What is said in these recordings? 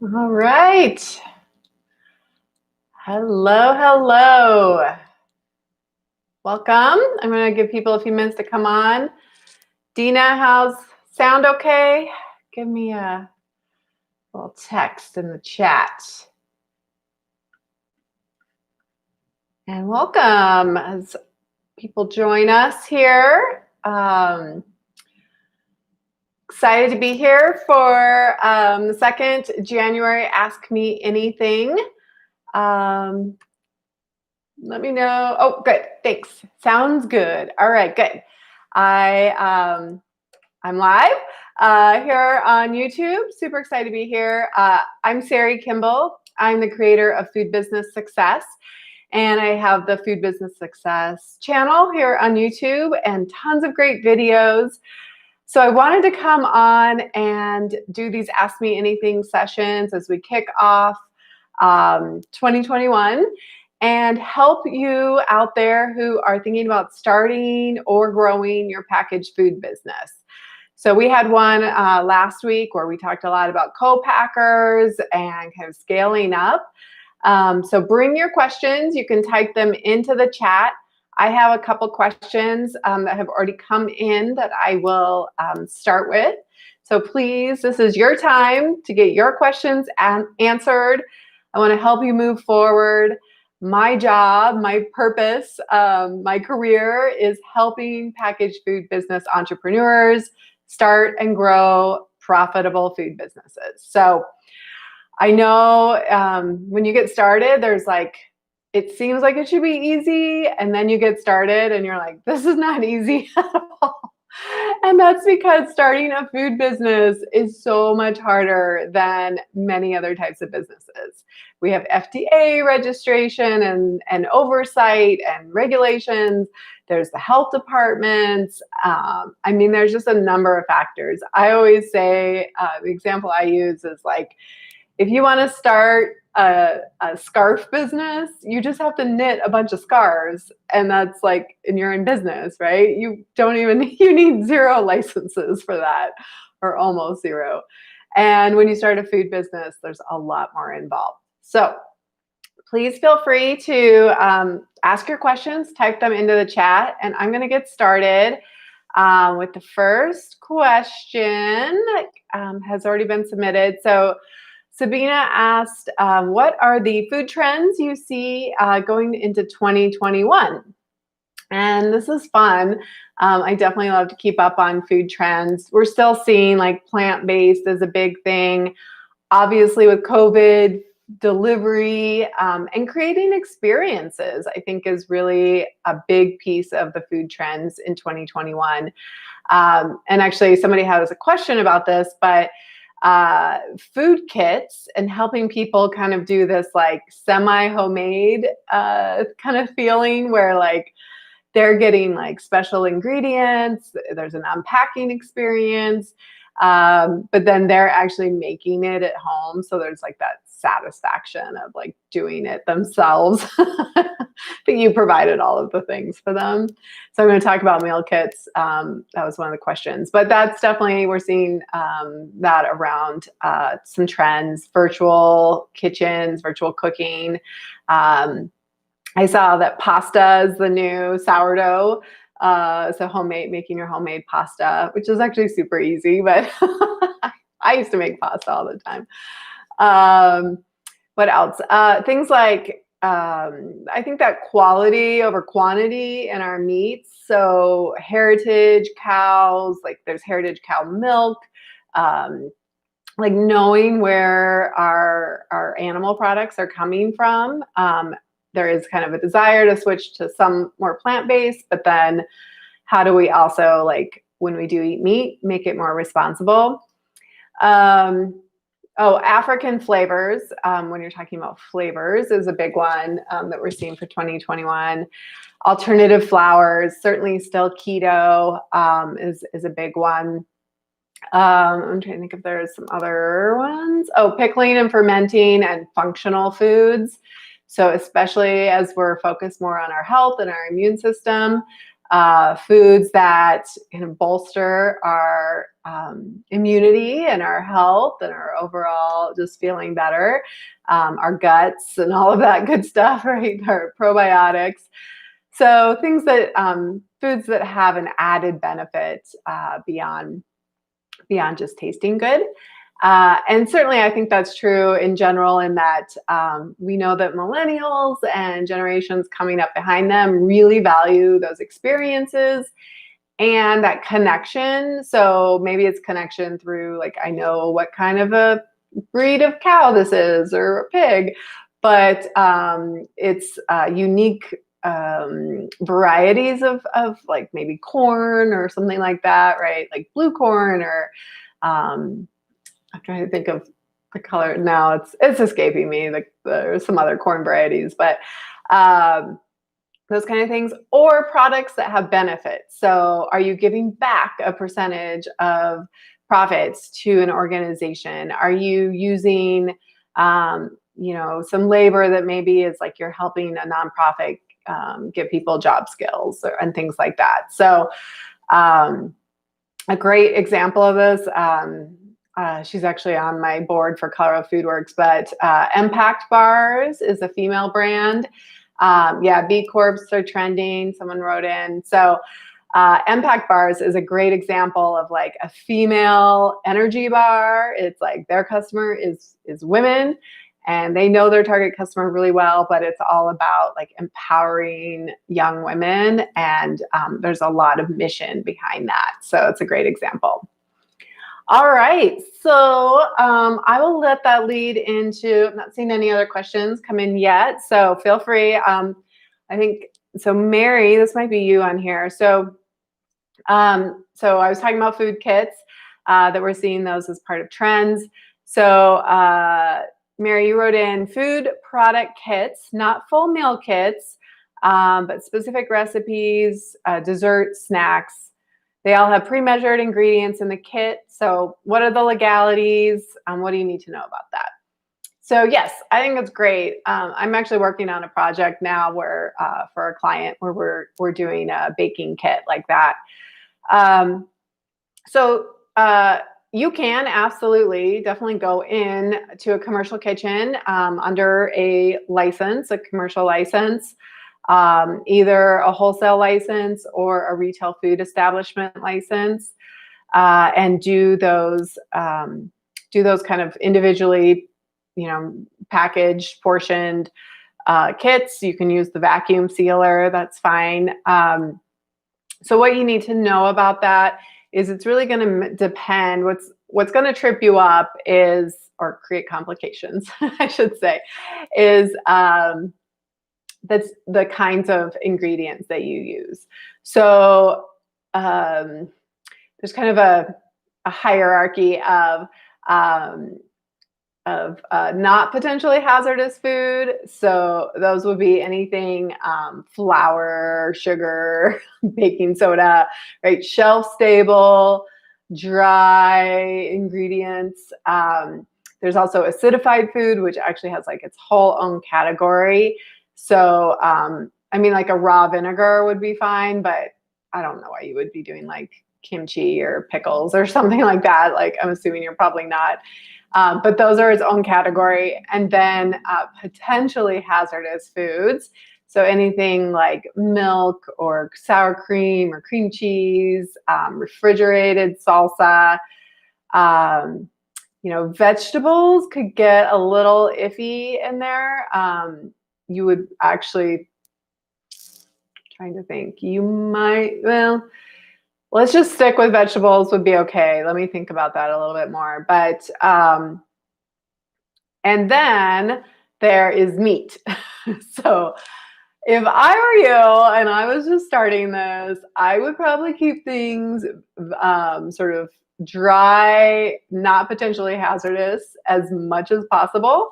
All right. Hello, hello. Welcome. I'm going to give people a few minutes to come on. Dina, how's sound okay? Give me a little text in the chat. And welcome as people join us here. Excited to be here for the second January Ask Me Anything. Let me know. Oh, good. Thanks. Sounds good. All right, good. I'm live here on YouTube. Super excited to be here. I'm Sari Kimball. I'm the creator of Food Business Success, and I have the Food Business Success channel here on YouTube and tons of great videos. So I wanted to come on and do these Ask Me Anything sessions as we kick off 2021 and help you out there who are thinking about starting or growing your packaged food business. So we had one last week where we talked a lot about co-packers and kind of scaling up. So bring your questions. You can type them into the chat. I have a couple questions that have already come in that I will start with. So please, this is your time to get your questions answered. I want to help you move forward. My job, my purpose, my career is helping packaged food business entrepreneurs start and grow profitable food businesses. So I know when you get started, there's it seems like it should be easy, and then you get started and you're like, this is not easy at all. And that's because starting a food business is so much harder than many other types of businesses. We have FDA registration and oversight and regulations. There's the health departments. There's just a number of factors. I always say, the example I use is if you want to start a scarf business, you just have to knit a bunch of scarves, and that's and you're in business, right? You need 0 licenses for that, or almost 0. And when you start a food business, there's a lot more involved. So please feel free to ask your questions, type them into the chat, and I'm going to get started with the first question that has already been submitted. So Sabina asked, what are the food trends you see going into 2021? And this is fun. I definitely love to keep up on food trends. We're still seeing plant-based as a big thing. Obviously with COVID, delivery and creating experiences, I think, is really a big piece of the food trends in 2021. And actually somebody has a question about this, but food kits and helping people kind of do this semi-homemade kind of feeling where they're getting special ingredients, there's an unpacking experience, but then they're actually making it at home. So there's that satisfaction of doing it themselves. That you provided all of the things for them. So I'm going to talk about meal kits. That was one of the questions, but that's definitely, we're seeing that around some trends, virtual kitchens, virtual cooking. I saw that pasta is the new sourdough. So making your homemade pasta, which is actually super easy, but I used to make pasta all the time. What else? Things I think that quality over quantity in our meats. So heritage cows, there's heritage cow milk, knowing where our animal products are coming from. There is kind of a desire to switch to some more plant-based, but then how do we also, when we do eat meat, make it more responsible? African flavors, when you're talking about flavors, is a big one that we're seeing for 2021. Alternative flours, certainly still keto is a big one. I'm trying to think if there's some other ones. Pickling and fermenting and functional foods. So especially as we're focused more on our health and our immune system, foods that can bolster our immunity and our health and our overall just feeling better, our guts and all of that good stuff, right? Our probiotics. So things that foods that have an added benefit beyond just tasting good. And certainly I think that's true in general in that we know that millennials and generations coming up behind them really value those experiences and that connection. So maybe it's connection through like, I know what kind of a breed of cow this is or a pig, but it's unique varieties of like maybe corn or something like that, right? Like blue corn or I'm trying to think of the color now. It's escaping me. Like there's some other corn varieties, but those kind of things, or products that have benefits. So are you giving back a percentage of profits to an organization? Are you using, some labor that maybe is like you're helping a nonprofit give people job skills and things like that. So a great example of this, she's actually on my board for Colorado Food Works, but Impact Bars is a female brand. B Corps are trending. Someone wrote in. So Impact Bars is a great example of like a female energy bar. It's like their customer is women and they know their target customer really well, but it's all about like empowering young women. And there's a lot of mission behind that. So it's a great example. All right, so I will let that lead into, I'm not seeing any other questions come in yet, so feel free. I think, so Mary, this might be you on here. So I was talking about food kits, that we're seeing those as part of trends. So Mary, you wrote in food product kits, not full meal kits, but specific recipes, dessert, snacks. They all have pre-measured ingredients in the kit. So what are the legalities? What do you need to know about that? So yes, I think it's great. I'm actually working on a project now where for a client where we're doing a baking kit like that. You can absolutely definitely go in to a commercial kitchen under a license, a commercial license. Either a wholesale license or a retail food establishment license, and do those kind of individually, packaged, portioned kits. You can use the vacuum sealer. That's fine. So what you need to know about that is it's really going to depend. What's going to trip you up is, or create complications, I should say, is that's the kinds of ingredients that you use. So there's kind of a hierarchy of not potentially hazardous food. So those would be anything flour, sugar, baking soda, right? Shelf stable, dry ingredients. There's also acidified food, which actually has like its whole own category. So, like a raw vinegar would be fine, but I don't know why you would be doing like kimchi or pickles or something like that. Like, I'm assuming you're probably not. But those are its own category. And then potentially hazardous foods. So anything like milk or sour cream or cream cheese, refrigerated salsa, vegetables could get a little iffy in there. You would actually, trying to think, you might, let's just stick with vegetables would be okay. Let me think about that a little bit more. But, and then there is meat. So if I were you and I was just starting this, I would probably keep things sort of dry, not potentially hazardous as much as possible.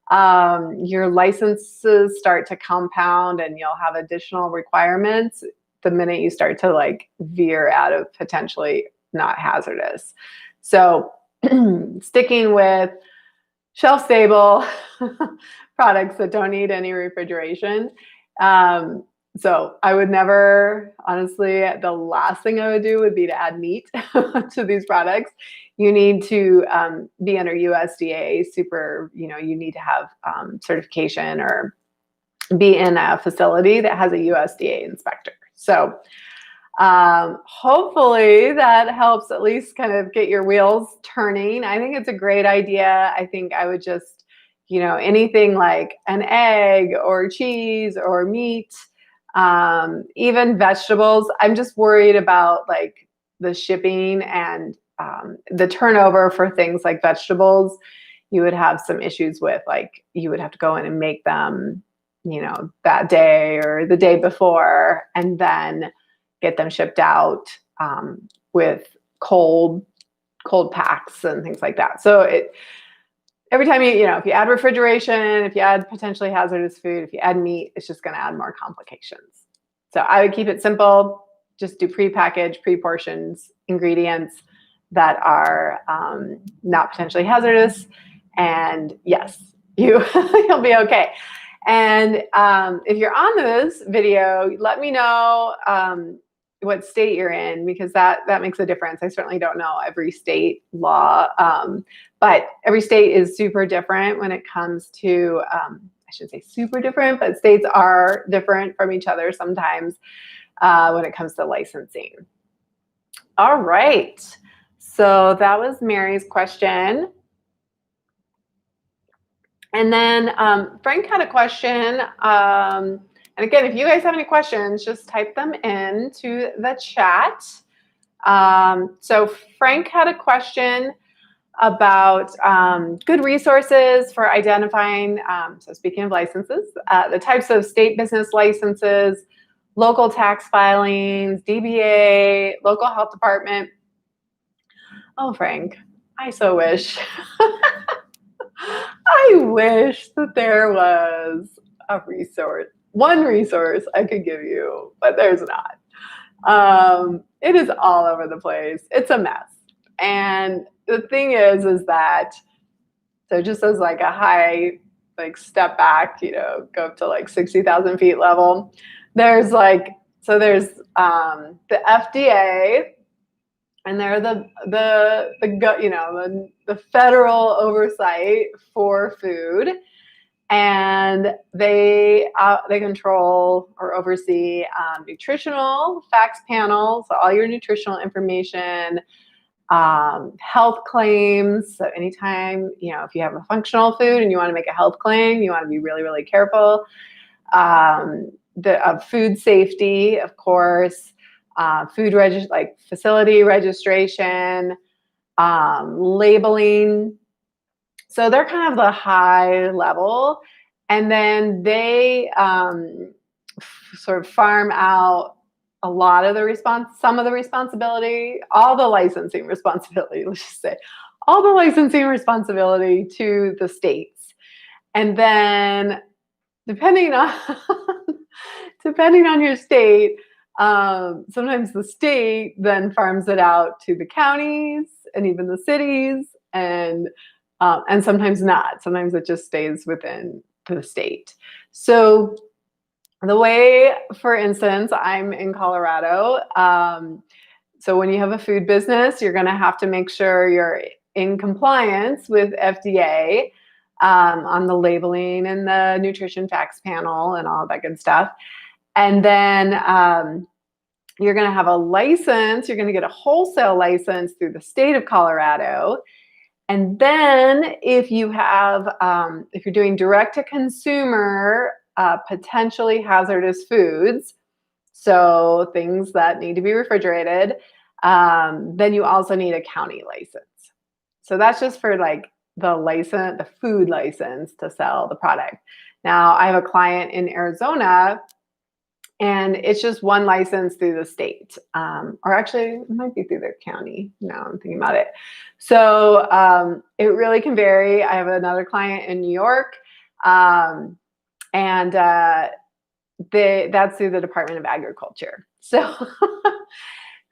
Your licenses start to compound and you'll have additional requirements the minute you start to like veer out of potentially not hazardous. So sticking with shelf stable products that don't need any refrigeration. So I would never, honestly, the last thing I would do would be to add meat to these products. You need to be under USDA super, you need to have certification or be in a facility that has a USDA inspector. So hopefully that helps at least kind of get your wheels turning. I think it's a great idea. I think I would just, anything like an egg or cheese or meat, even vegetables. I'm just worried about like the shipping and the turnover for things like vegetables. You would have some issues with, like, you would have to go in and make them, that day or the day before, and then get them shipped out with cold packs and things like that. So every time if you add refrigeration, if you add potentially hazardous food, if you add meat, it's just going to add more complications. So I would keep it simple. Just do pre-packaged, pre-portions ingredients that are not potentially hazardous. And yes, you'll be okay. And if you're on this video, let me know what state you're in, because that makes a difference. I certainly don't know every state law, but every state is super different when it comes to, I shouldn't say super different, but states are different from each other sometimes when it comes to licensing. All right. So that was Mary's question. And then Frank had a question. And again, if you guys have any questions, just type them into the chat. So Frank had a question about good resources for identifying, so speaking of licenses, the types of state business licenses, local tax filings, DBA, local health department. Oh, Frank, I so wish. I wish that there was one resource I could give you, but there's not. It is all over the place. It's a mess. And the thing is that, so just as like a high, like step back, go up to like 60,000 feet level, there's the FDA, and they're the federal oversight for food, and they control or oversee nutritional facts panels, so all your nutritional information, health claims. So anytime if you have a functional food and you want to make a health claim, you want to be really, really careful. Food safety, of course. Facility registration, labeling. So they're kind of the high level, and then they sort of farm out a lot of some of the responsibility, all the licensing responsibility, let's just say, all the licensing responsibility to the states. And then depending on your state, sometimes the state then farms it out to the counties and even the cities, and sometimes not. Sometimes it just stays within the state. So the way, for instance, I'm in Colorado. So when you have a food business, you're going to have to make sure you're in compliance with FDA on the labeling and the nutrition facts panel and all that good stuff. And then you're going to have a license. You're going to get a wholesale license through the state of Colorado. And then if you're doing direct to consumer, potentially hazardous foods, so things that need to be refrigerated, then you also need a county license. So that's just for like the food license to sell the product. Now I have a client in Arizona, and it's just one license through the state, or actually it might be through their county. Now I'm thinking about it. So it really can vary. I have another client in New York, and that's through the Department of Agriculture. So,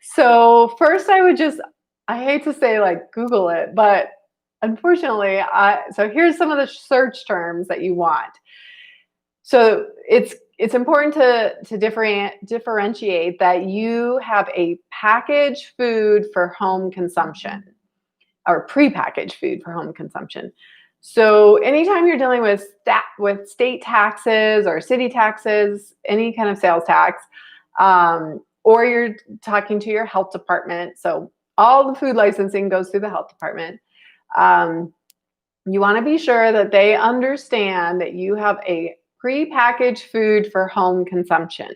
so first I hate to say like Google it, but unfortunately, so here's some of the search terms that you want. So it's important to differentiate that you have a packaged food for home consumption or prepackaged food for home consumption. So anytime you're dealing with state taxes or city taxes, any kind of sales tax, or you're talking to your health department, so all the food licensing goes through the health department. You want to be sure that they understand that you have a prepackaged food for home consumption.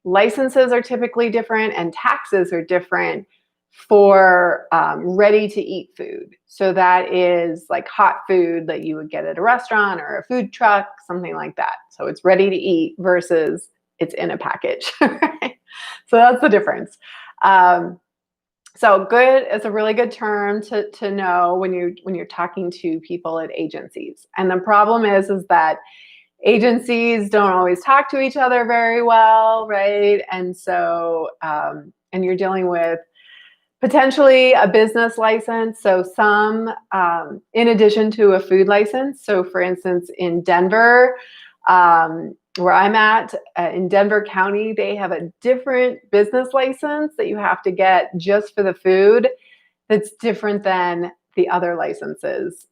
Licenses are typically different and taxes are different for ready to eat food. So that is like hot food that you would get at a restaurant or a food truck, something like that. So it's ready to eat versus it's in a package. Right? So that's the difference. So good is a really good term to know when you're talking to people at agencies. And the problem is that agencies don't always talk to each other very well, right? And so and you're dealing with potentially a business license. So some, in addition to a food license. So for instance, in Denver, where I'm at, in Denver County, they have a different business license that you have to get just for the food that's different than the other licenses,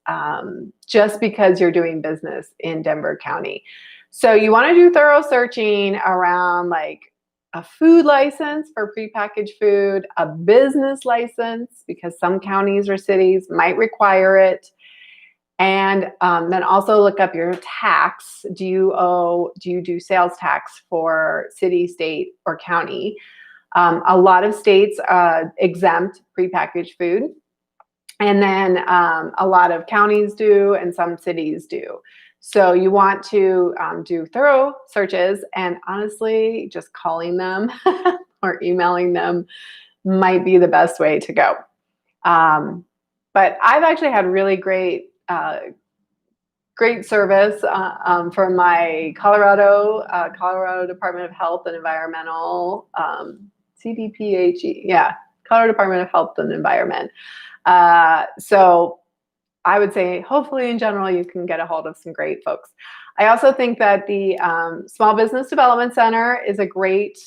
just because you're doing business in Denver County. So you want to do thorough searching around like a food license for prepackaged food, a business license, because some counties or cities might require it. And then also look up your tax. Do you do sales tax for city, state, or county? A lot of states exempt prepackaged food. And then a lot of counties do, and some cities do. So you want to do thorough searches, and honestly, just calling them or emailing them might be the best way to go. But I've actually had really great service from my Colorado Department of Health and Environmental, CDPHE, Colorado Department of Health and Environment. So I would say, hopefully, in general, you can get a hold of some great folks. I also think that the Small Business Development Center is a great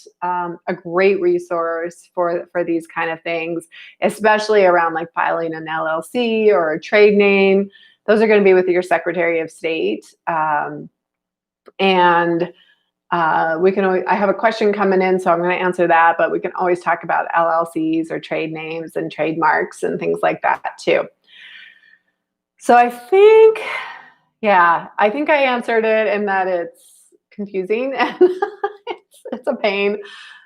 resource for these kind of things, especially around like filing an LLC or a trade name. Those are going to be with your Secretary of State. And we can always, I have a question coming in, so I'm going to answer that, but we can always talk about LLCs or trade names and trademarks and things like that too. So I think I answered it in that it's confusing and it's a pain.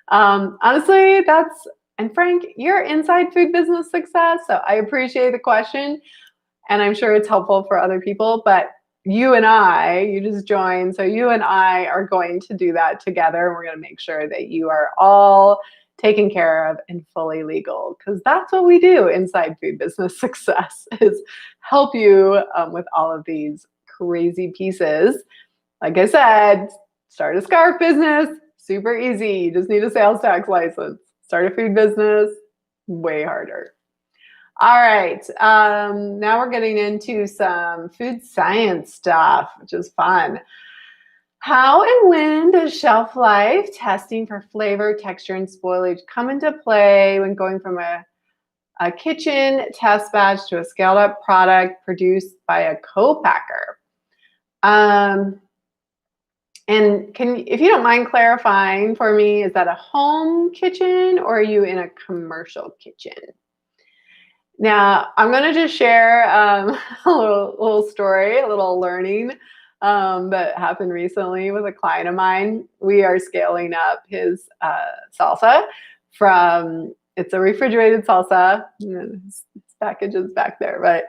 Honestly, and Frank, you're inside food business success, so I appreciate the question, and I'm sure it's helpful for other people, but you just joined, so you and I are going to do that together, and we're going to make sure that you are all taken care of and fully legal, because that's what we do inside food business success, is help you with all of these crazy pieces. Like I said, start a scarf business, super easy. You just need a sales tax license. Start a food business, way harder. All right, now we're getting into some food science stuff, which is fun. How and when does shelf life testing for flavor, texture, and spoilage come into play when going from a kitchen test batch to a scaled up product produced by a co-packer? And if you don't mind clarifying for me, is that a home kitchen or are you in a commercial kitchen? Now, I'm going to just share a little story, a little learning that happened recently with a client of mine. We are scaling up his salsa from, it's a refrigerated salsa. His package is back there, but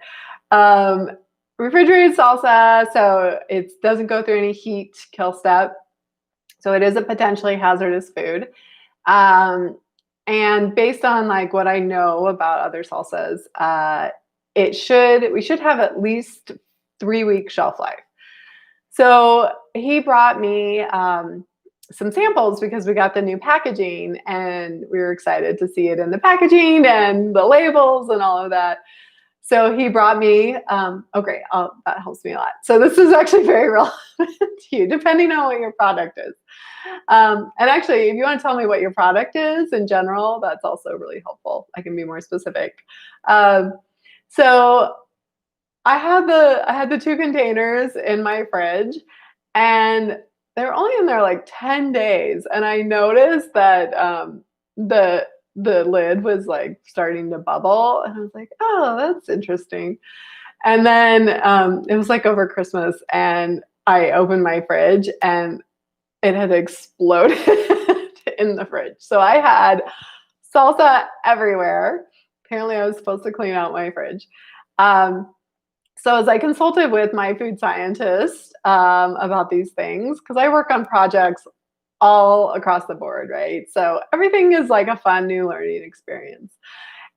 refrigerated salsa, so it doesn't go through any heat kill step. So it is a potentially hazardous food. And based on like what I know about other salsas, we should have at least 3-week shelf life. So he brought me some samples because we got the new packaging and we were excited to see it in the packaging and the labels and all of that. So he brought me, oh great, that helps me a lot. So this is actually very relevant to you, depending on what your product is. And actually, if you want to tell me what your product is in general, that's also really helpful. I can be more specific. So I had the two containers in my fridge, and they're only in there like 10 days. And I noticed that the the lid was like starting to bubble. And I was like, oh, that's interesting. And then it was like over Christmas, and I opened my fridge and it had exploded in the fridge. So I had salsa everywhere. Apparently, I was supposed to clean out my fridge. Um, so as I consulted with my food scientist about these things, because I work on projects all across the board, right? So everything is like a fun new learning experience.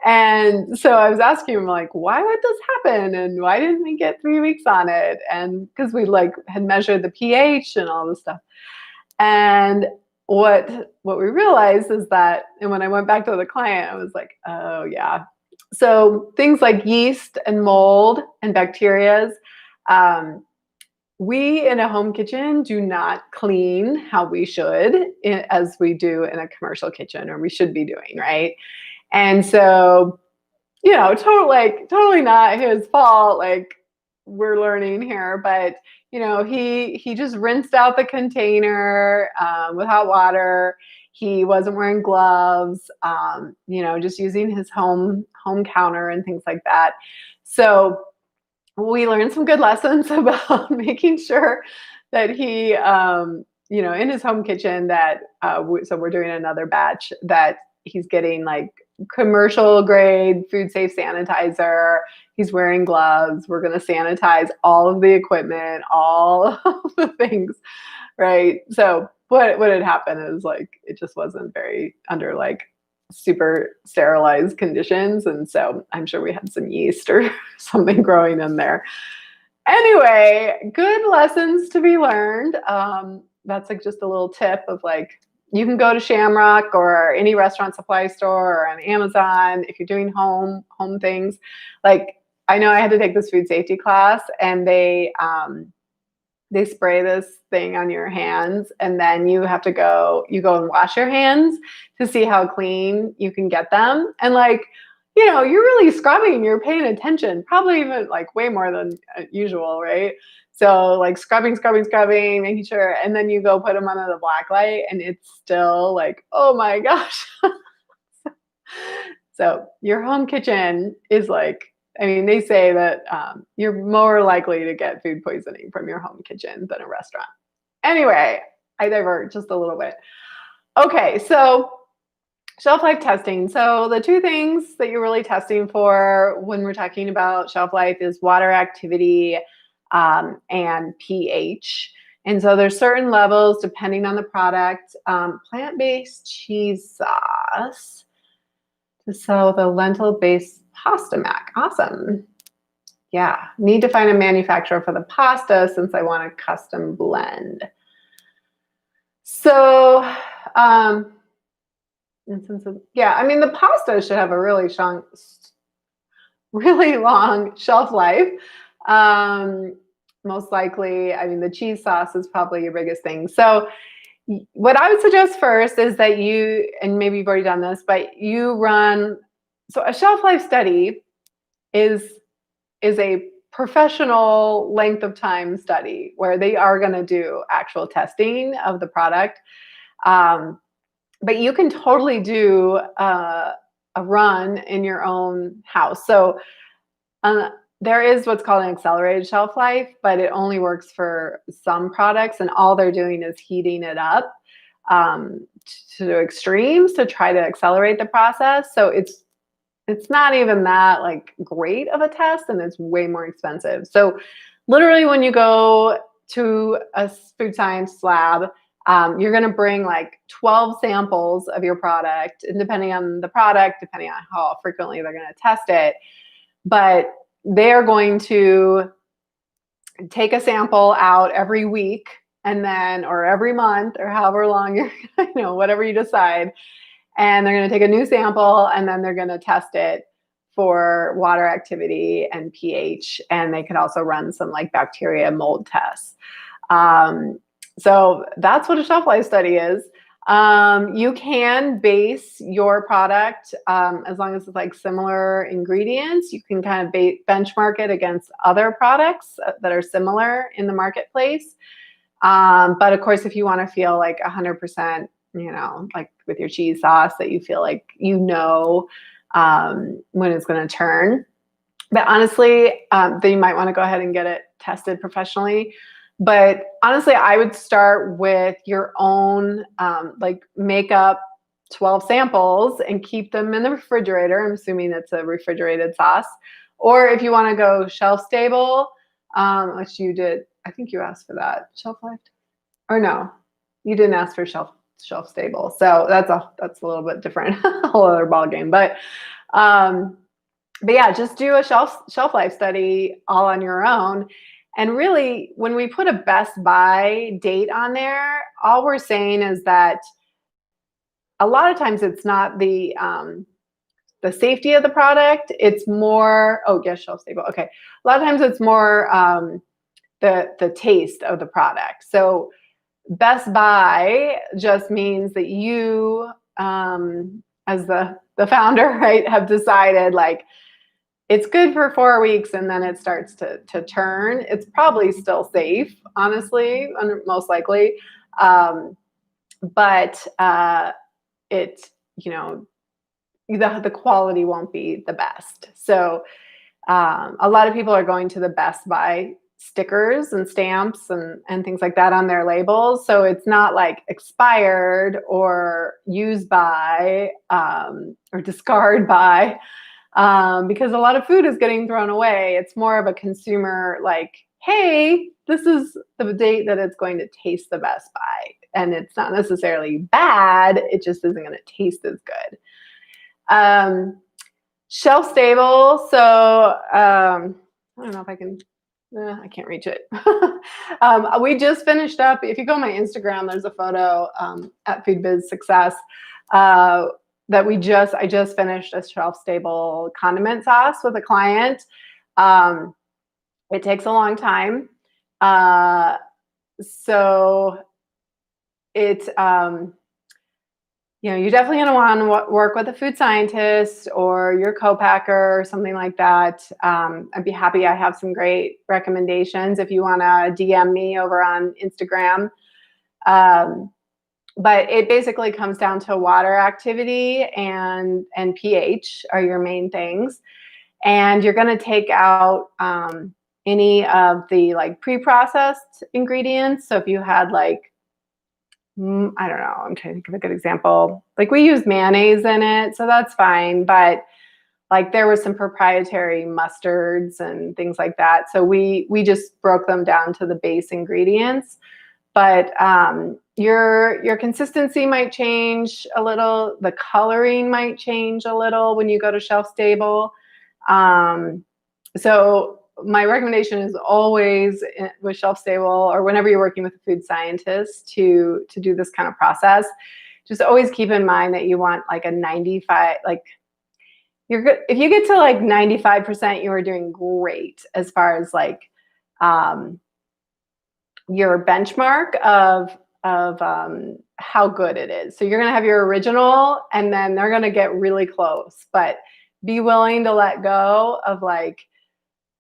And so I was asking him, like, why would this happen? And why didn't we get 3 weeks on it? And because we like had measured the pH and all this stuff. And what we realized is that, and when I went back to the client, I was like, oh yeah. So things like yeast and mold and bacterias, we in a home kitchen do not clean how we should as we do in a commercial kitchen, or we should be doing, right? And so, totally not his fault. Like, we're learning here, but he just rinsed out the container with hot water. He wasn't wearing gloves. Just using his home counter and things like that. So we learned some good lessons about making sure that he, in his home kitchen, that so we're doing another batch, that he's getting like commercial grade food safe sanitizer. He's wearing gloves. We're going to sanitize all of the equipment, all of the things, right? So what had happened is like it just wasn't very under like super sterilized conditions, and so I'm sure we had some yeast or something growing in there. Anyway, good lessons to be learned. That's like just a little tip of like, you can go to Shamrock or any restaurant supply store or on Amazon if you're doing home things. Like, I know I had to take this food safety class, and they spray this thing on your hands, and then you go and wash your hands to see how clean you can get them. And like, you're really scrubbing, you're paying attention, probably even like way more than usual, right? So like scrubbing, making sure, and then you go put them under the black light, and it's still like, oh my gosh. So your home kitchen is like, I mean, they say that you're more likely to get food poisoning from your home kitchen than a restaurant. Anyway, I divert just a little bit. Okay, so shelf life testing. So the two things that you're really testing for when we're talking about shelf life is water activity and pH. And so there's certain levels depending on the product. Plant-based cheese sauce. So the lentil-based pasta mac. Awesome. Yeah, need to find a manufacturer for the pasta since I want a custom blend. So, yeah, I mean, the pasta should have a really long shelf life. Most likely, I mean, the cheese sauce is probably your biggest thing. So what I would suggest first is that you, and maybe you've already done this, but you run, so a shelf life study is a professional length of time study where they are going to do actual testing of the product. But you can totally do a run in your own house. So there is what's called an accelerated shelf life, but it only works for some products, and all they're doing is heating it up to extremes to try to accelerate the process. So it's not even that like great of a test, and it's way more expensive. So literally when you go to a food science lab, you're going to bring like 12 samples of your product, and depending on the product, depending on how frequently they're going to test it, but they're going to take a sample out every week, and then, or every month, or however long you're, whatever you decide. And they're going to take a new sample, and then they're going to test it for water activity and pH, and they could also run some like bacteria mold tests. So that's what a shelf life study is. You can base your product as long as it's like similar ingredients. You can kind of benchmark it against other products that are similar in the marketplace. But of course, if you want to feel like 100%, like with your cheese sauce, that you feel like when it's going to turn. But honestly, then you might want to go ahead and get it tested professionally. But honestly, I would start with your own, make up 12 samples and keep them in the refrigerator. I'm assuming it's a refrigerated sauce. Or if you want to go shelf stable, which you did, I think you asked for that, shelf life, or no, you didn't ask for shelf stable. So that's a little bit different, a whole other ball game. But yeah, just do a shelf life study all on your own. And really, when we put a best by date on there, all we're saying is that a lot of times it's not the safety of the product. It's more, shelf stable. Okay. A lot of times it's more the taste of the product. So best by just means that you, as the founder, right, have decided like, it's good for 4 weeks and then it starts to turn. It's probably still safe, honestly, most likely. But the quality won't be the best. So a lot of people are going to the Best By stickers and stamps and things like that on their labels. So it's not like expired or used by or discard by. Because a lot of food is getting thrown away. It's more of a consumer like, hey, this is the date that it's going to taste the Best By. And it's not necessarily bad. It just isn't going to taste as good. Shelf stable. So I don't know if I can, I can't reach it. We just finished up. If you go on my Instagram, there's a photo at Food Biz Success. That I just finished a shelf stable condiment sauce with a client. It takes a long time. So it's, you're definitely going to want to work with a food scientist or your co-packer or something like that. I'd be happy. I have some great recommendations if you want to DM me over on Instagram. But it basically comes down to water activity and pH are your main things. And you're going to take out any of the like pre-processed ingredients. So if you had like, I don't know, I'm trying to think of a good example. Like we use mayonnaise in it, so that's fine. But like there was some proprietary mustards and things like that. So we just broke them down to the base ingredients. But your consistency might change a little. The coloring might change a little when you go to shelf stable. So my recommendation is always with shelf stable or whenever you're working with a food scientist to do this kind of process, just always keep in mind that you want like a 95, like you're good. If you get to like 95%, you are doing great as far as like your benchmark of how good it is. So you're going to have your original and then they're going to get really close, but be willing to let go of like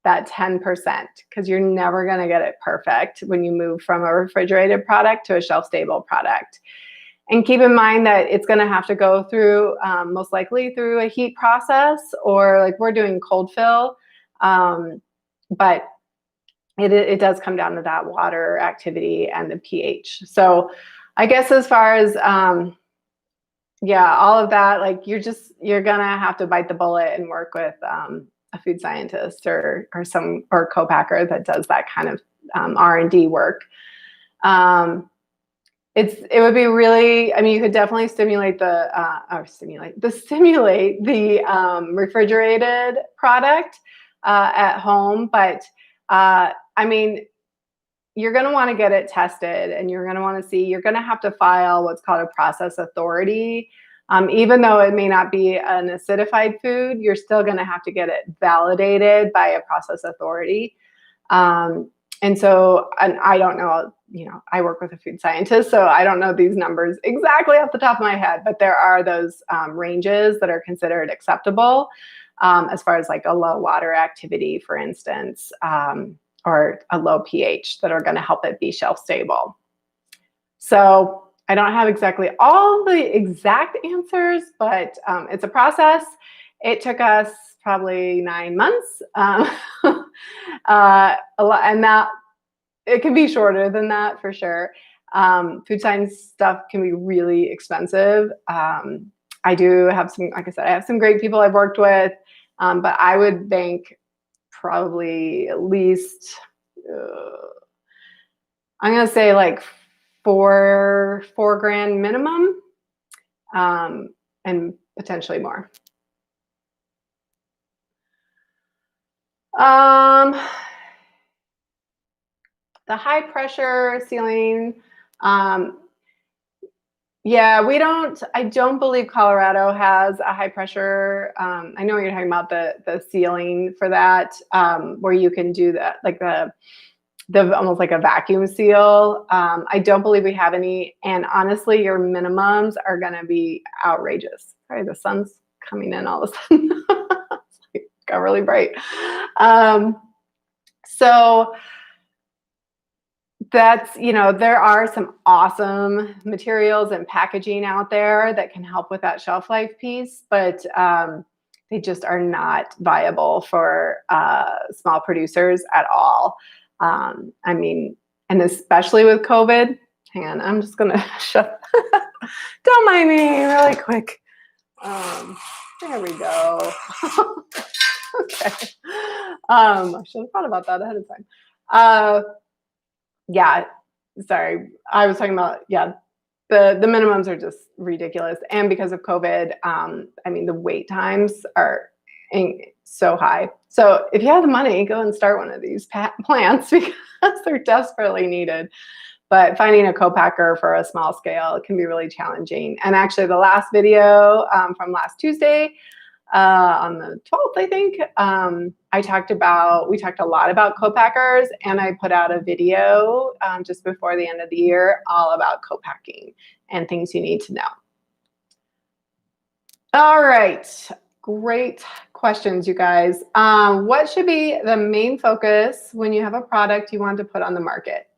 that 10% because you're never going to get it perfect when you move from a refrigerated product to a shelf stable product. And keep in mind that it's going to have to go through most likely through a heat process or like we're doing cold fill. But it does come down to that water activity and the pH. So I guess as far as, all of that, like you're going to have to bite the bullet and work with a food scientist or co-packer that does that kind of R&D work. It would be really, I mean, you could definitely stimulate the refrigerated product at home, but I mean, you're going to want to get it tested and you're going to want to see, you're going to have to file what's called a process authority Even though it may not be an acidified food, you're still going to have to get it validated by a process authority. And I don't know, I work with a food scientist, so I don't know these numbers exactly off the top of my head, but there are those ranges that are considered acceptable as far as like a low water activity, for instance, or a low pH that are going to help it be shelf stable. So I don't have exactly all the exact answers, but it's a process. It took us probably 9 months, and that it can be shorter than that for sure. Food science stuff can be really expensive. I do have some, like I said, I have some great people I've worked with, but I would think probably at least, I'm gonna say like four grand minimum, and potentially more. The high pressure sealing, yeah, I don't believe Colorado has a high pressure. I know you're talking about the sealing for that, where you can do that, like the almost like a vacuum seal. I don't believe we have any. And honestly, your minimums are going to be outrageous. Sorry, the sun's coming in all of a sudden. It got really bright. So that's, there are some awesome materials and packaging out there that can help with that shelf life piece, but they just are not viable for small producers at all. I mean, and especially with COVID, hang on, I'm just gonna shut, don't mind me really quick. There we go. Okay. I should have thought about that ahead of time. Yeah, sorry. I was talking about, yeah, the minimums are just ridiculous. And because of COVID, I mean, the wait times are so high. So if you have the money, go and start one of these plants because they're desperately needed. But finding a co-packer for a small scale can be really challenging. And actually the last video from last Tuesday, on the 12th, I think, we talked a lot about co-packers, and I put out a video just before the end of the year all about co-packing and things you need to know. All right, great questions, you guys. What should be the main focus when you have a product you want to put on the market?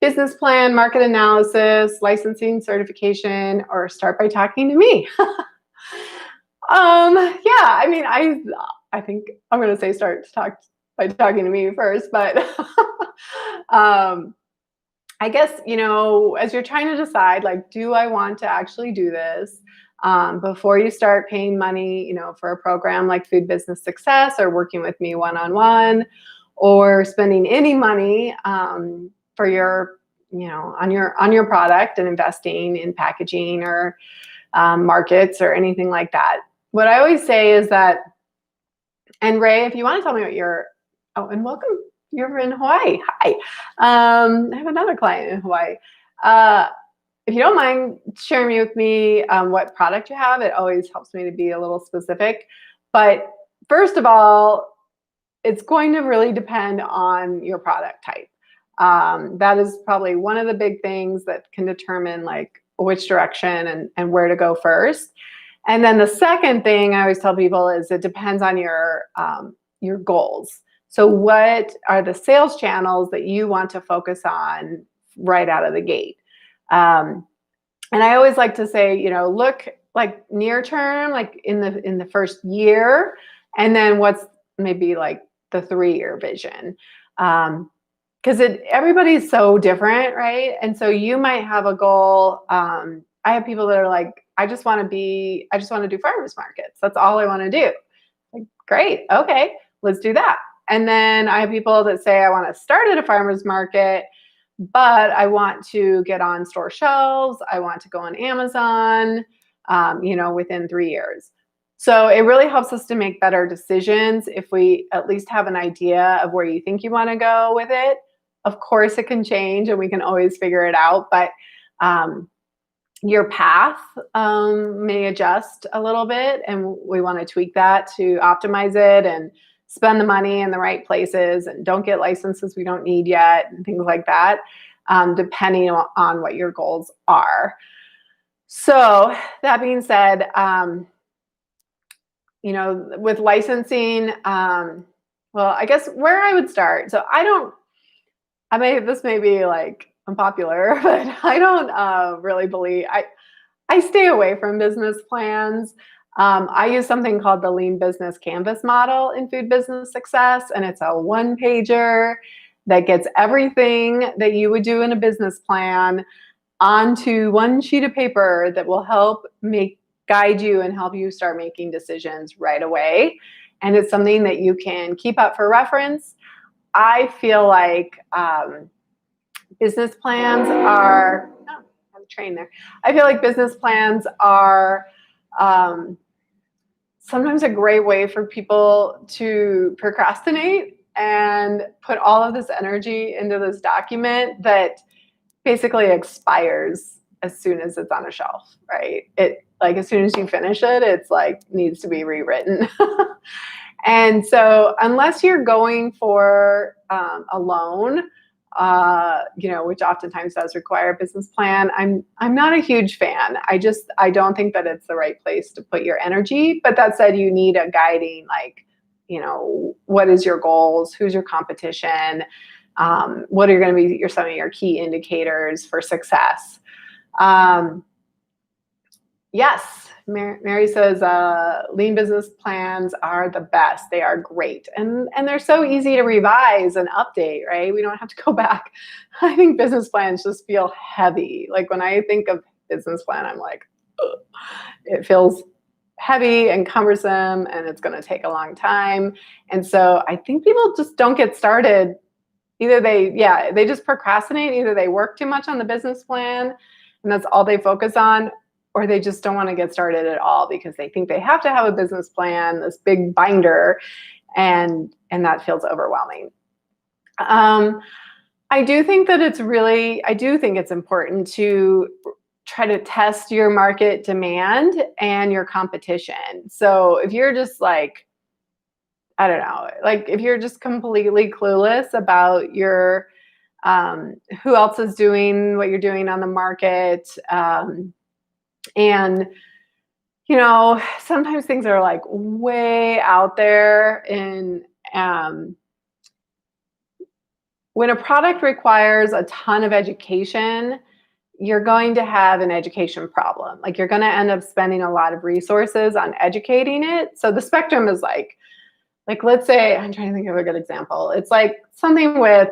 Business plan, market analysis, licensing, certification, or start by talking to me? Yeah, I mean, I think I'm going to say start by talking to me first, but I guess, as you're trying to decide, like, do I want to actually do this? Before you start paying money, for a program like Food Business Success or working with me one-on-one, or spending any money for your, on your product and investing in packaging or markets or anything like that. What I always say is that, and Ray, if you want to tell me what and welcome, you're in Hawaii. Hi. I have another client in Hawaii. If you don't mind sharing with me what product you have, it always helps me to be a little specific. But first of all, it's going to really depend on your product type. That is probably one of the big things that can determine like which direction and where to go first. And then the second thing I always tell people is it depends on your goals. So what are the sales channels that you want to focus on right out of the gate? And I always like to say, look like near term, like in the first year, and then what's maybe like the 3-year vision. Because everybody's so different, right? And so you might have a goal. I have people that are like, I just want to do farmers markets. That's all I want to do. Like, great. Okay, let's do that. And then I have people that say, I want to start at a farmers market, but I want to get on store shelves. I want to go on Amazon, within 3 years. So it really helps us to make better decisions if we at least have an idea of where you think you want to go with it. Of course, it can change and we can always figure it out. But Your path may adjust a little bit, and we want to tweak that to optimize it and spend the money in the right places and don't get licenses we don't need yet and things like that, depending on what your goals are. So that being said, with licensing, well, I guess where I would start. So this may be like unpopular, but I don't really believe, I stay away from business plans. I use something called the Lean Business Canvas model in food business success, and it's a one-pager that gets everything that you would do in a business plan onto one sheet of paper that will help guide you and help you start making decisions right away. And it's something that you can keep up for reference. I feel like business plans are, oh, I have a train there. I feel like business plans are sometimes a great way for people to procrastinate and put all of this energy into this document that basically expires as soon as it's on a shelf, right? It, like, as soon as you finish it, it's like needs to be rewritten. And so unless you're going for a loan, which oftentimes does require a business plan, I'm not a huge fan. I don't think that it's the right place to put your energy. But that said, you need a guiding, like, what is your goals? Who's your competition? What are going to be some of your key indicators for success? Yes, Mary says lean business plans are the best. They are great. And they're so easy to revise and update, right? We don't have to go back. I think business plans just feel heavy. Like when I think of business plan, I'm like, ugh. It feels heavy and cumbersome, and it's going to take a long time. And so I think people just don't get started. Either they just procrastinate. Either they work too much on the business plan and that's all they focus on, or they just don't want to get started at all because they think they have to have a business plan, this big binder, and that feels overwhelming. I do think it's important to try to test your market demand and your competition. So if you're just like, I don't know, like if you're just completely clueless about your who else is doing what you're doing on the market, and sometimes things are like way out there. And when a product requires a ton of education, you're going to have an education problem. Like you're going to end up spending a lot of resources on educating it. So the spectrum is like let's say, I'm trying to think of a good example. It's like something with,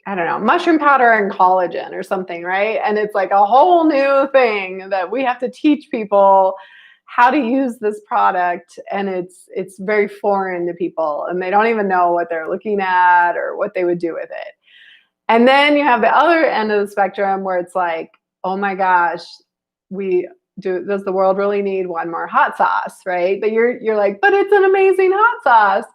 I don't know, mushroom powder and collagen or something, right? And it's like a whole new thing that we have to teach people how to use this product, and it's very foreign to people, and they don't even know what they're looking at or what they would do with it. And then you have the other end of the spectrum where it's like, oh my gosh, does the world really need one more hot sauce, right? But you're like, but it's an amazing hot sauce.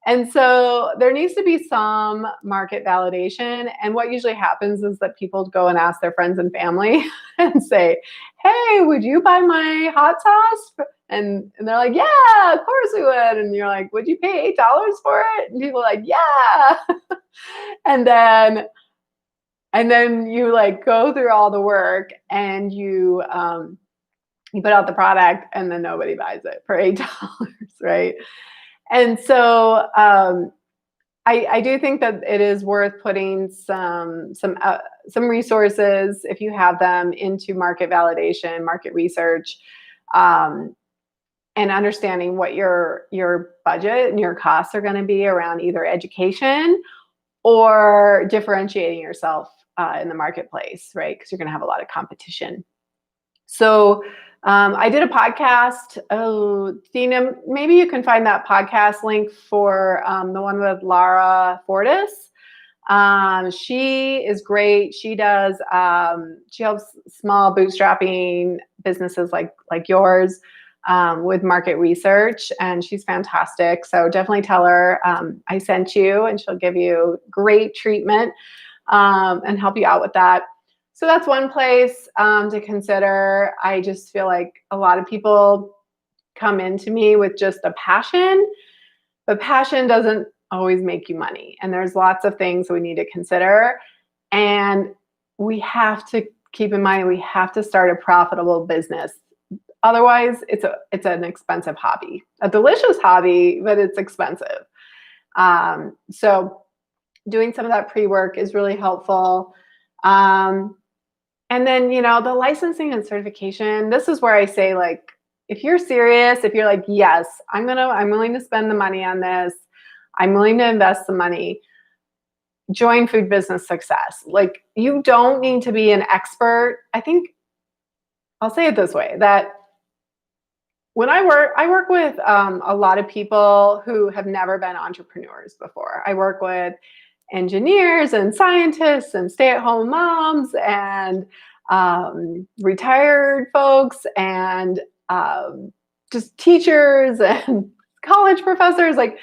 And so there needs to be some market validation. And what usually happens is that people go and ask their friends and family and say, hey, would you buy my hot sauce? And they're like, yeah, of course we would. And you're like, would you pay $8 for it? And people are like, yeah. and then you like go through all the work and you put out the product and then nobody buys it for $8, right? And so I do think that it is worth putting some resources, if you have them, into market validation, market research, and understanding what your budget and your costs are going to be around either education or differentiating yourself in the marketplace, right? Because you're going to have a lot of competition. So I did a podcast. Oh, Dina, maybe you can find that podcast link for the one with Lara Fortis. She is great. She does. She helps small bootstrapping businesses like yours with market research, and she's fantastic. So definitely tell her I sent you, and she'll give you great treatment and help you out with that. So that's one place to consider. I just feel like a lot of people come into me with just a passion, but passion doesn't always make you money. And there's lots of things we need to consider. And we have to keep in mind we have to start a profitable business. Otherwise, it's an expensive hobby, a delicious hobby, but it's expensive. So doing some of that pre-work is really helpful. And then, the licensing and certification, this is where I say, like, if you're serious, if you're like, yes, I'm willing to spend the money on this, I'm willing to invest the money, join Food Business Success. Like, you don't need to be an expert. I think I'll say it this way, that when I work with a lot of people who have never been entrepreneurs before. I work with engineers and scientists and stay-at-home moms and retired folks and just teachers and college professors, like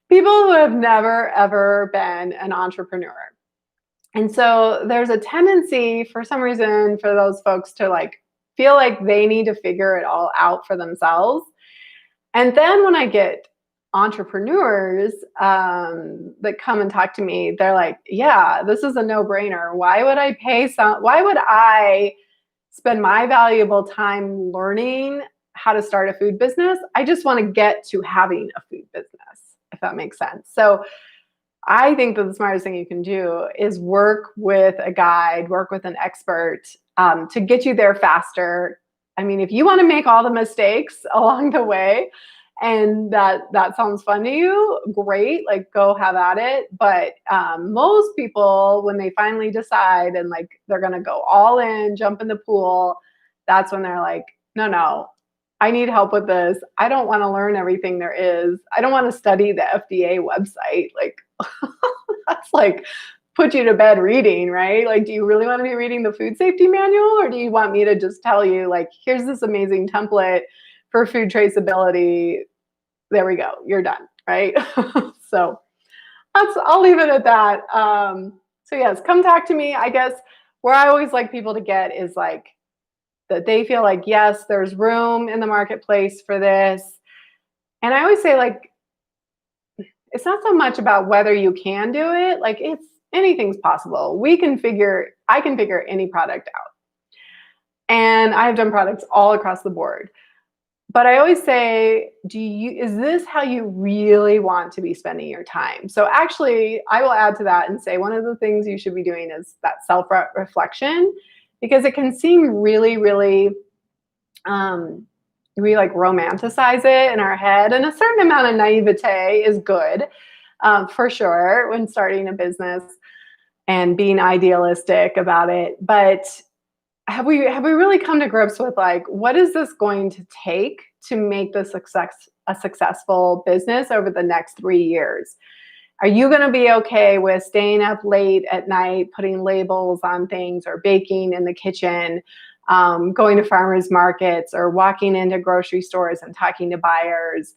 people who have never, ever been an entrepreneur. And so there's a tendency for some reason for those folks to like feel like they need to figure it all out for themselves. And then when I get entrepreneurs that come and talk to me, they're like, yeah, this is a no-brainer. Why would I spend my valuable time learning how to start a food business? I just want to get to having a food business, if that makes sense. So I think that the smartest thing you can do is work with a guide, work with an expert to get you there faster. I mean, if you want to make all the mistakes along the way and that sounds fun to you, great, like go have at it. But most people, when they finally decide and like they're going to go all in, jump in the pool, that's when they're like, no, I need help with this. I don't want to learn everything there is. I don't want to study the FDA website. Like, that's like put you to bed reading, right? Like, do you really want to be reading the food safety manual, or do you want me to just tell you, like, here's this amazing template for food traceability. There we go. You're done, right? So I'll leave it at that. So yes, come talk to me. I guess where I always like people to get is like that they feel like, yes, there's room in the marketplace for this. And I always say, like, it's not so much about whether you can do it. Like, anything's possible. I can figure any product out. And I've done products all across the board. But I always say, is this how you really want to be spending your time? So actually, I will add to that and say one of the things you should be doing is that self-reflection, because it can seem really, really, we like romanticize it in our head. And a certain amount of naivete is good, for sure, when starting a business and being idealistic about it. But have we really come to grips with, like, what is this going to take to make this a successful business over the next 3 years? Are you going to be okay with staying up late at night, putting labels on things, or baking in the kitchen, going to farmers markets, or walking into grocery stores and talking to buyers,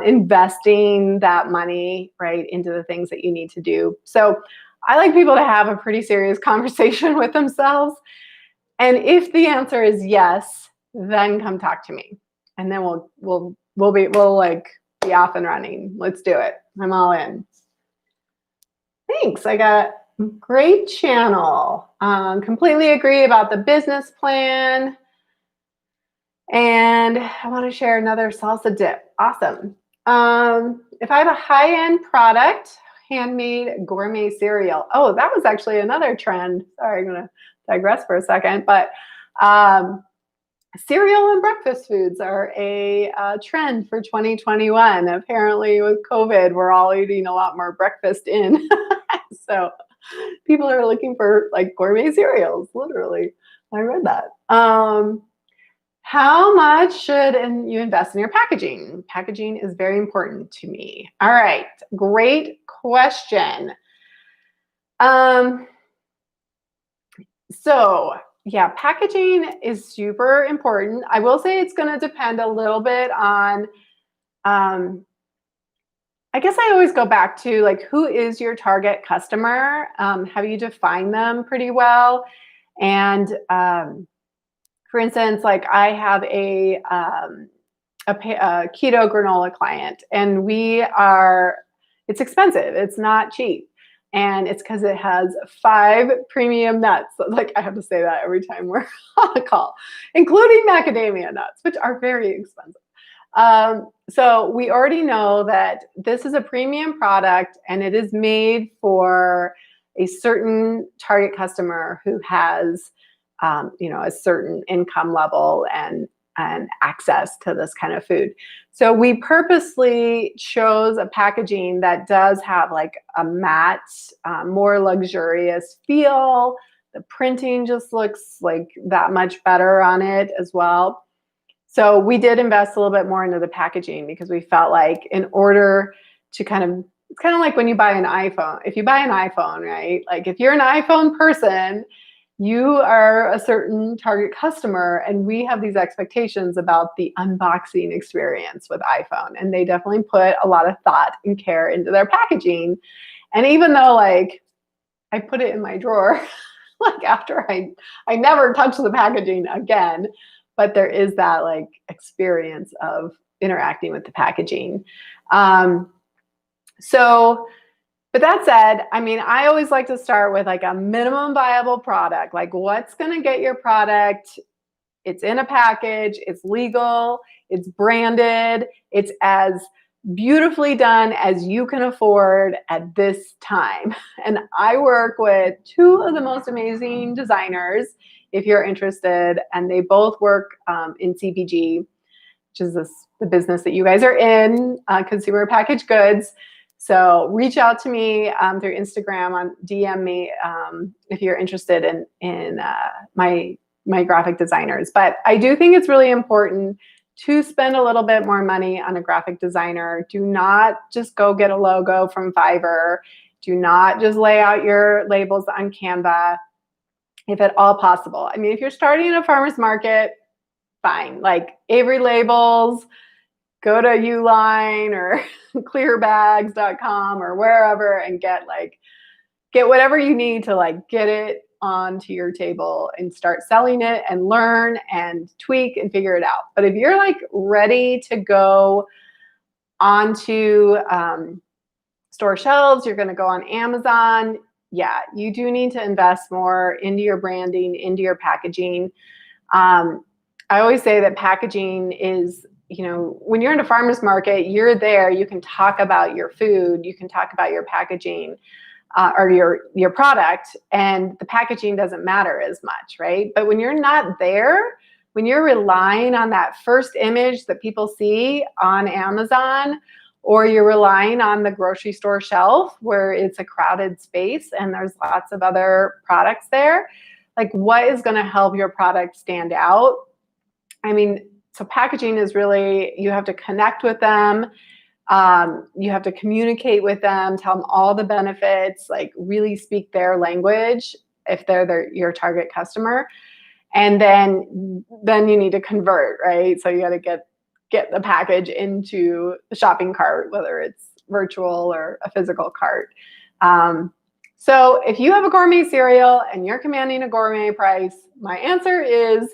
investing that money right into the things that you need to do? So I like people to have a pretty serious conversation with themselves. And if the answer is yes, then come talk to me, and then we'll like be off and running. Let's do it. I'm all in. Thanks. I got great channel. Completely agree about the business plan. And I want to share another salsa dip. Awesome. If I have a high-end product, handmade gourmet cereal. Oh, that was actually another trend. Sorry, I'm going to digress for a second, but cereal and breakfast foods are a trend for 2021. Apparently with COVID, we're all eating a lot more breakfast in. So people are looking for like gourmet cereals, literally. I read that. How much should you invest in your packaging? Packaging is very important to me. All right, great question. So yeah, packaging is super important. I will say it's going to depend a little bit on, I guess I always go back to, like, who is your target customer? Have you defined them pretty well? And for instance, like I have a keto granola client, and it's expensive. It's not cheap. And it's because it has 5 premium nuts. Like I have to say that every time we're on a call, including macadamia nuts, which are very expensive. So we already know that this is a premium product, and it is made for a certain target customer who has, a certain income level and access to this kind of food. So we purposely chose a packaging that does have like a matte, more luxurious feel. The printing just looks like that much better on it as well. So we did invest a little bit more into the packaging because we felt like in order to it's kind of like when you buy an iPhone. If you buy an iPhone, right? Like if you're an iPhone person, you are a certain target customer, and we have these expectations about the unboxing experience with iPhone. And they definitely put a lot of thought and care into their packaging. And even though like I put it in my drawer, like after I never touched the packaging again, but there is that like experience of interacting with the packaging. But that said, I mean, I always like to start with like a minimum viable product. Like what's going to get your product? It's in a package, it's legal, it's branded, it's as beautifully done as you can afford at this time. And I work with 2 of the most amazing designers, if you're interested, and they both work in CPG, which is the business that you guys are in, consumer packaged goods. So reach out to me through Instagram, DM me if you're interested in my graphic designers. But I do think it's really important to spend a little bit more money on a graphic designer. Do not just go get a logo from Fiverr. Do not just lay out your labels on Canva, if at all possible. I mean, if you're starting in a farmer's market, fine. Like Avery Labels, go to Uline or clearbags.com or wherever and get whatever you need to like get it onto your table and start selling it and learn and tweak and figure it out. But if you're like ready to go onto store shelves, you're going to go on Amazon. Yeah, you do need to invest more into your branding, into your packaging. I always say that packaging is, when you're in a farmer's market, you're there, you can talk about your food, you can talk about your packaging or your product, and the packaging doesn't matter as much, right? But when you're not there, when you're relying on that first image that people see on Amazon, or you're relying on the grocery store shelf where it's a crowded space and there's lots of other products there, like what is going to help your product stand out? I mean, so packaging is really, you have to connect with them. You have to communicate with them, tell them all the benefits, like really speak their language if they're your target customer. And then you need to convert, right? So you got to get the package into the shopping cart, whether it's virtual or a physical cart. So if you have a gourmet cereal and you're commanding a gourmet price, my answer is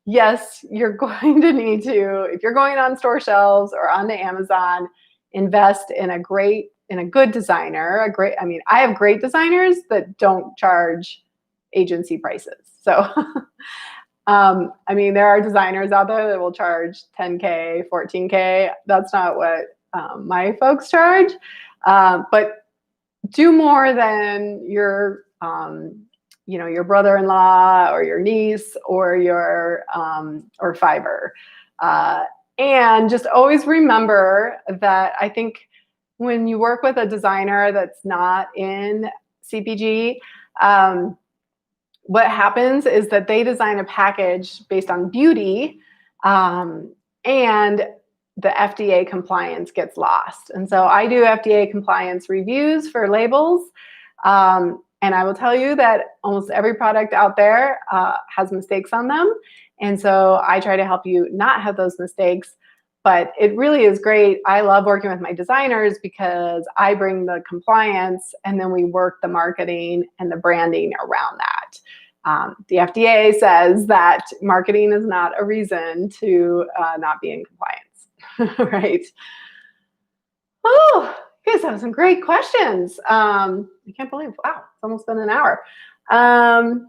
yes, you're going to need to, if you're going on store shelves or onto Amazon, invest in a good designer. I have great designers that don't charge agency prices. So, there are designers out there that will charge $10K, $14K. That's not what my folks charge. But do more than your brother-in-law or your niece or or Fiverr. And just always remember that I think when you work with a designer that's not in CPG, what happens is that they design a package based on beauty, and the FDA compliance gets lost. And so I do FDA compliance reviews for labels. And I will tell you that almost every product out there has mistakes on them. And so I try to help you not have those mistakes. But it really is great. I love working with my designers because I bring the compliance and then we work the marketing and the branding around that. The FDA says that marketing is not a reason to not be in compliance, right? Oh, you guys have some great questions. I can't believe, wow, it's almost been an hour. And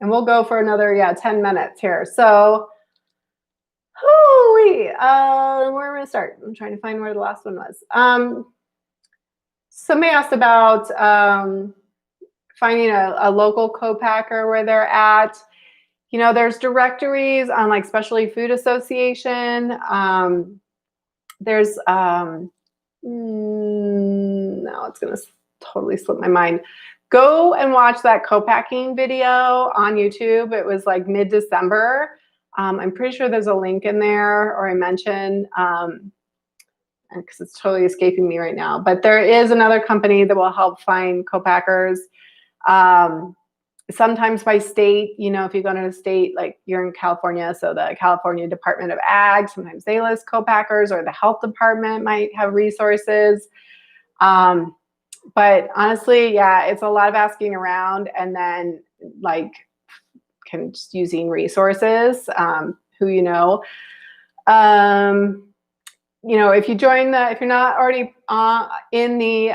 we'll go for another, 10 minutes here. So, where am I going to start? I'm trying to find where the last one was. Somebody asked about finding a local co-packer where they're at. There's directories on like Specialty Food Association. There's, now it's going to totally slip my mind. Go and watch that co-packing video on YouTube. It was like mid-December. I'm pretty sure there's a link in there, or I mentioned, because it's totally escaping me right now. But there is another company that will help find co-packers. Sometimes by state, if you go to a state, like you're in California, so the California Department of Ag, sometimes they list co-packers, or the health department might have resources. But honestly, it's a lot of asking around, and then like just using resources, who if you join if you're not already in the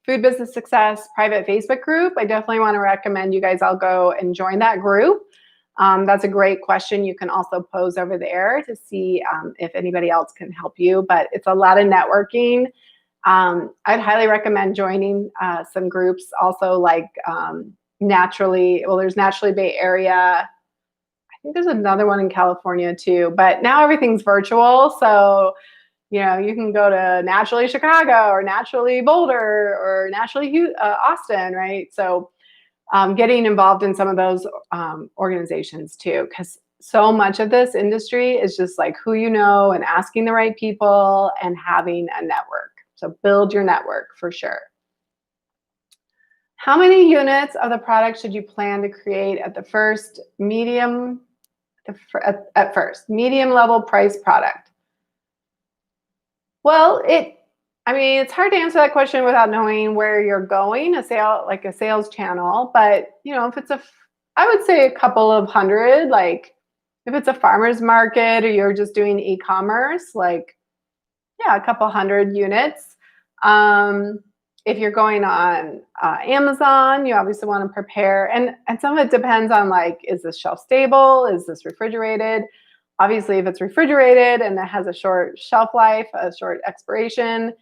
Food Business Success private Facebook group, I definitely want to recommend you guys all go and join that group. That's a great question you can also pose over there to see if anybody else can help you, but it's a lot of networking. I'd highly recommend joining some groups also, like there's Naturally Bay Area. I think there's another one in California too, but now everything's virtual. So, you can go to Naturally Chicago or Naturally Boulder or Naturally Austin, right? So getting involved in some of those organizations too, because so much of this industry is just like who you know and asking the right people and having a network. So build your network for sure. How many units of the product should you plan to create at the first medium level price product? Well, it's hard to answer that question without knowing where you're going, a sales channel. But if I would say a couple of hundred. Like if it's a farmer's market or you're just doing e-commerce, like a couple hundred units. If you're going on Amazon, you obviously want to prepare, and some of it depends on like, is this shelf stable? Is this refrigerated? Obviously, if it's refrigerated and it has a short shelf life, a short expiration,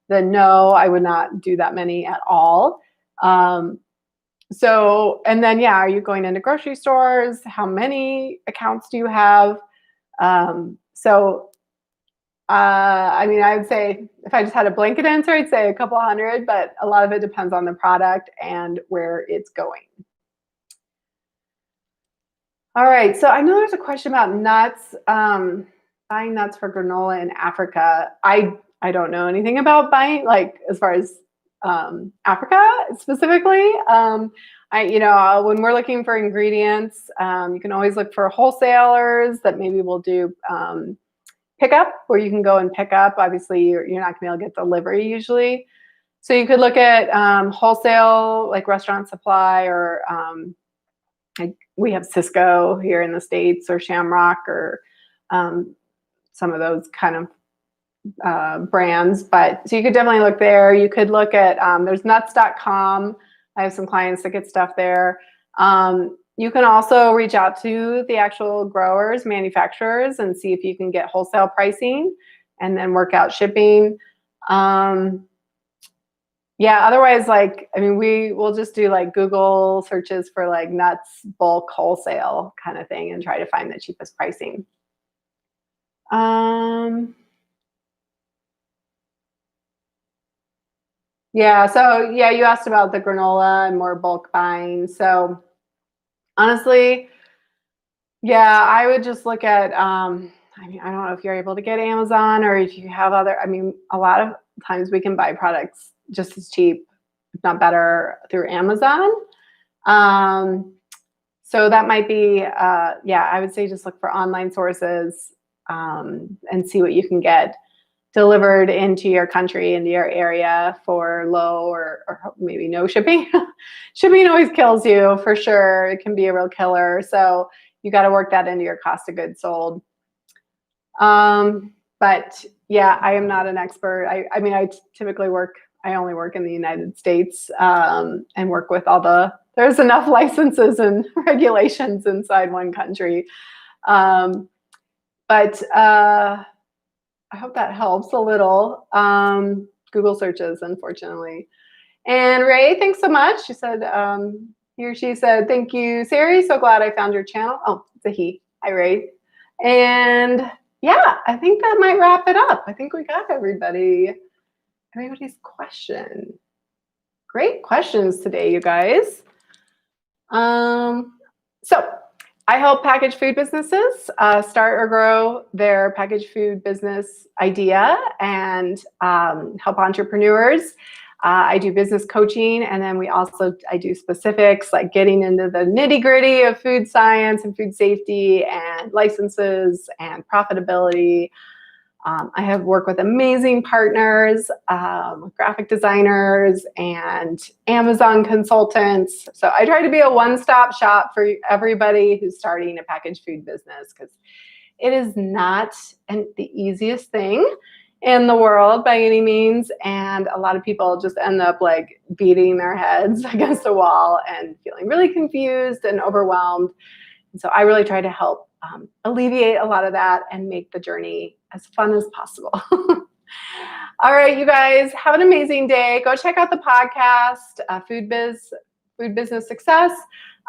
then no, I would not do that many at all. So, and then, are you going into grocery stores? How many accounts do you have? I would say if I just had a blanket answer, I'd say a couple hundred, but a lot of it depends on the product and where it's going. All right, so I know there's a question about nuts, buying nuts for granola in Africa. I don't know anything about buying, like as far as Africa specifically. When we're looking for ingredients, you can always look for wholesalers that maybe will do pickup, where you can go and pick up. Obviously, you're not going to be able to get delivery usually. So you could look at wholesale, like Restaurant Supply, or we have Cisco here in the States, or Shamrock, or some of those kind of brands. But so you could definitely look there. You could look at, there's nuts.com. I have some clients that get stuff there. You can also reach out to the actual growers, manufacturers, and see if you can get wholesale pricing and then work out shipping. Otherwise, we will just do like Google searches for like nuts bulk wholesale kind of thing and try to find the cheapest pricing. You asked about the granola and more bulk buying. So honestly, I would just look at, I don't know if you're able to get Amazon, or if you have other, a lot of times we can buy products just as cheap, if not better, through Amazon. So that might be, I would say just look for online sources and see what you can get delivered into your country, into your area for low or maybe no shipping. Shipping always kills you for sure. It can be a real killer. So you got to work that into your cost of goods sold. But yeah, I am not an expert. I mean, I typically I only work in the United States, and work with there's enough licenses and regulations inside one country. But I hope that helps a little. Google searches, unfortunately. And Ray, thanks so much. She said, she said, thank you, Sari. So glad I found your channel. Oh, it's a he. Hi, Ray. And yeah, I think that might wrap it up. I think we got everybody's question. Great questions today, you guys. So I help packaged food businesses start or grow their packaged food business idea and help entrepreneurs. I do business coaching, and then I do specifics like getting into the nitty-gritty of food science and food safety and licenses and profitability. I have worked with amazing partners, graphic designers and Amazon consultants. So I try to be a one-stop shop for everybody who's starting a packaged food business, because it is not the easiest thing in the world by any means. And a lot of people just end up like beating their heads against the wall and feeling really confused and overwhelmed. And so I really try to help alleviate a lot of that and make the journey as fun as possible. All right, you guys, have an amazing day. Go check out the podcast, Food Business Success.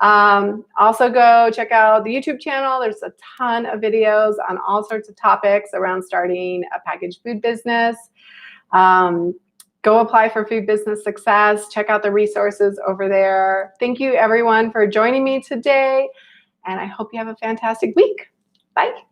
Also go check out the YouTube channel. There's a ton of videos on all sorts of topics around starting a packaged food business. Go apply for Food Business Success. Check out the resources over there. Thank you everyone for joining me today, and I hope you have a fantastic week. Bye.